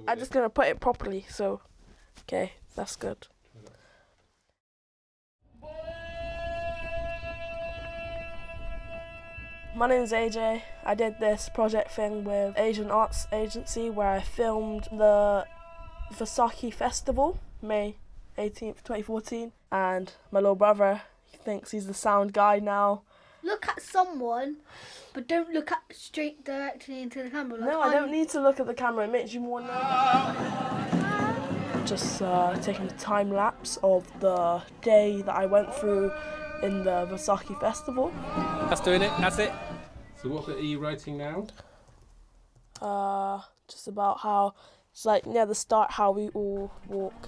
I'm just going to put it properly, so, okay, that's good. My name's AJ. I did this project thing with Asian Arts Agency where I filmed the Vaisakhi festival, May 18th, 2014, and my little brother, he thinks he's the sound guy now. Look at someone, but don't look at straight directly into the camera. No, I don't need to look at the camera, it makes you more nervous. Just taking a time lapse of the day that I went through in the Vaisakhi festival. That's doing it, that's it. So what are you writing now? Just about how, it's like near the start, how we all walk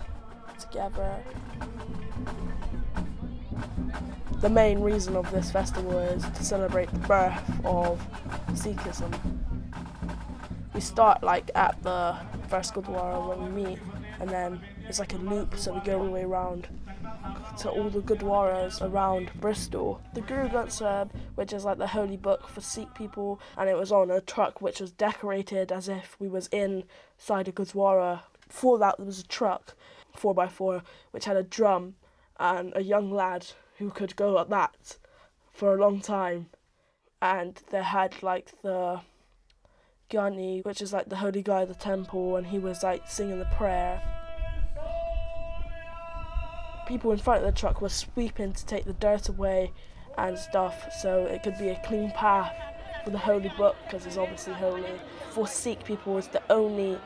together. The main reason of this festival is to celebrate the birth of Sikhism. We start like at the first Gurdwara when we meet, and then it's like a loop, so we go all the way around to all the Gurdwaras around Bristol. The Guru Granth Sahib, which is like the holy book for Sikh people, and it was on a truck which was decorated as if we was inside a Gurdwara. Before that there was a truck, 4x4, which had a drum and a young lad who could go at that for a long time. And they had like the Gyani, which is like the holy guy of the temple, and he was like singing the prayer. People in front of the truck were sweeping to take the dirt away and stuff, so it could be a clean path for the holy book, because it's obviously holy. For Sikh people, it's the only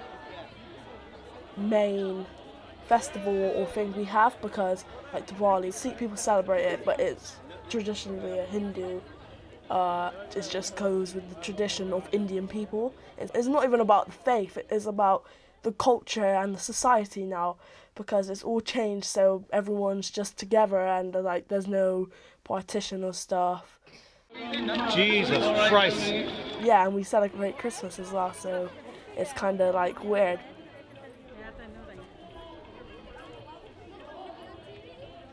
main festival or thing we have, because like Diwali, Sikh people celebrate it, but it's traditionally a Hindu. It just goes with the tradition of Indian people. It's not even about the faith, it is about the culture and the society now, because it's all changed, so everyone's just together and like there's no partition or stuff. Jesus Christ. Yeah, and we celebrate Christmas as well, so it's kind of like weird.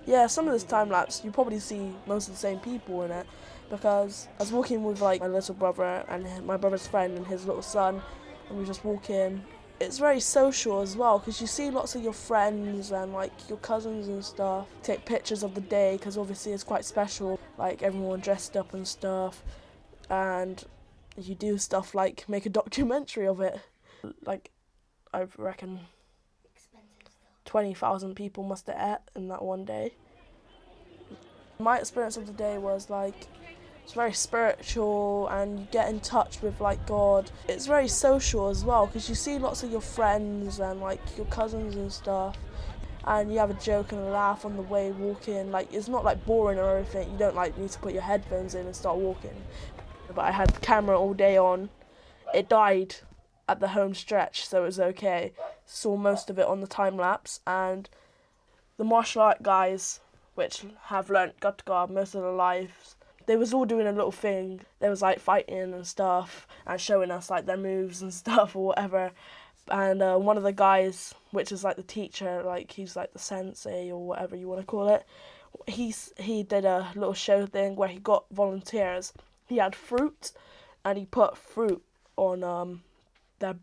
Yeah, some of this time lapse you probably see most of the same people in it, because I was walking with like my little brother and my brother's friend and his little son, and we were just walking. It's very social as well, because you see lots of your friends and like your cousins and stuff. Take pictures of the day, because obviously it's quite special, like everyone dressed up and stuff, and you do stuff like make a documentary of it. Like, I reckon 20,000 people must have ate in that one day. My experience of the day was like, it's very spiritual and you get in touch with like God. It's very social as well, because you see lots of your friends and like your cousins and stuff, and you have a joke and a laugh on the way walking. Like, it's not like boring or anything, you don't like need to put your headphones in and start walking. But I had the camera all day on. It died at the home stretch, so it was okay. Saw most of it on the time lapse, and the martial art guys, which have learnt Gatka most of their lives, they was all doing a little thing. They was like fighting and stuff and showing us like their moves and stuff or whatever. And one of the guys, which is like the teacher, like he's like the sensei or whatever you want to call it, he did a little show thing where he got volunteers. He had fruit, and he put fruit on their,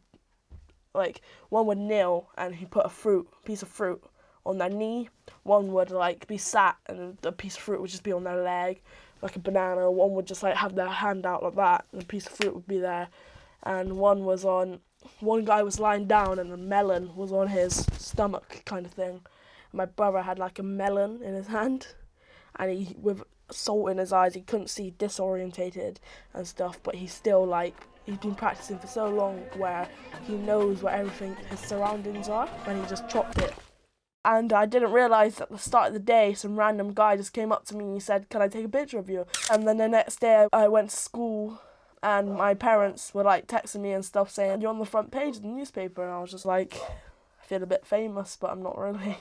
like one would kneel and he put a piece of fruit on their knee. One would like be sat and a piece of fruit would just be on their leg, like a banana. One would just like have their hand out like that and a piece of fruit would be there. And one guy was lying down and a melon was on his stomach kind of thing. And my brother had like a melon in his hand, and he, with salt in his eyes, he couldn't see, disorientated and stuff, but he's still like, he's been practicing for so long where he knows where everything, his surroundings are, and he just chopped it. And I didn't realise at the start of the day, some random guy just came up to me and he said, "Can I take a picture of you?" And then the next day I went to school and my parents were like texting me and stuff saying, "You're on the front page of the newspaper." And I was just like, I feel a bit famous, but I'm not really.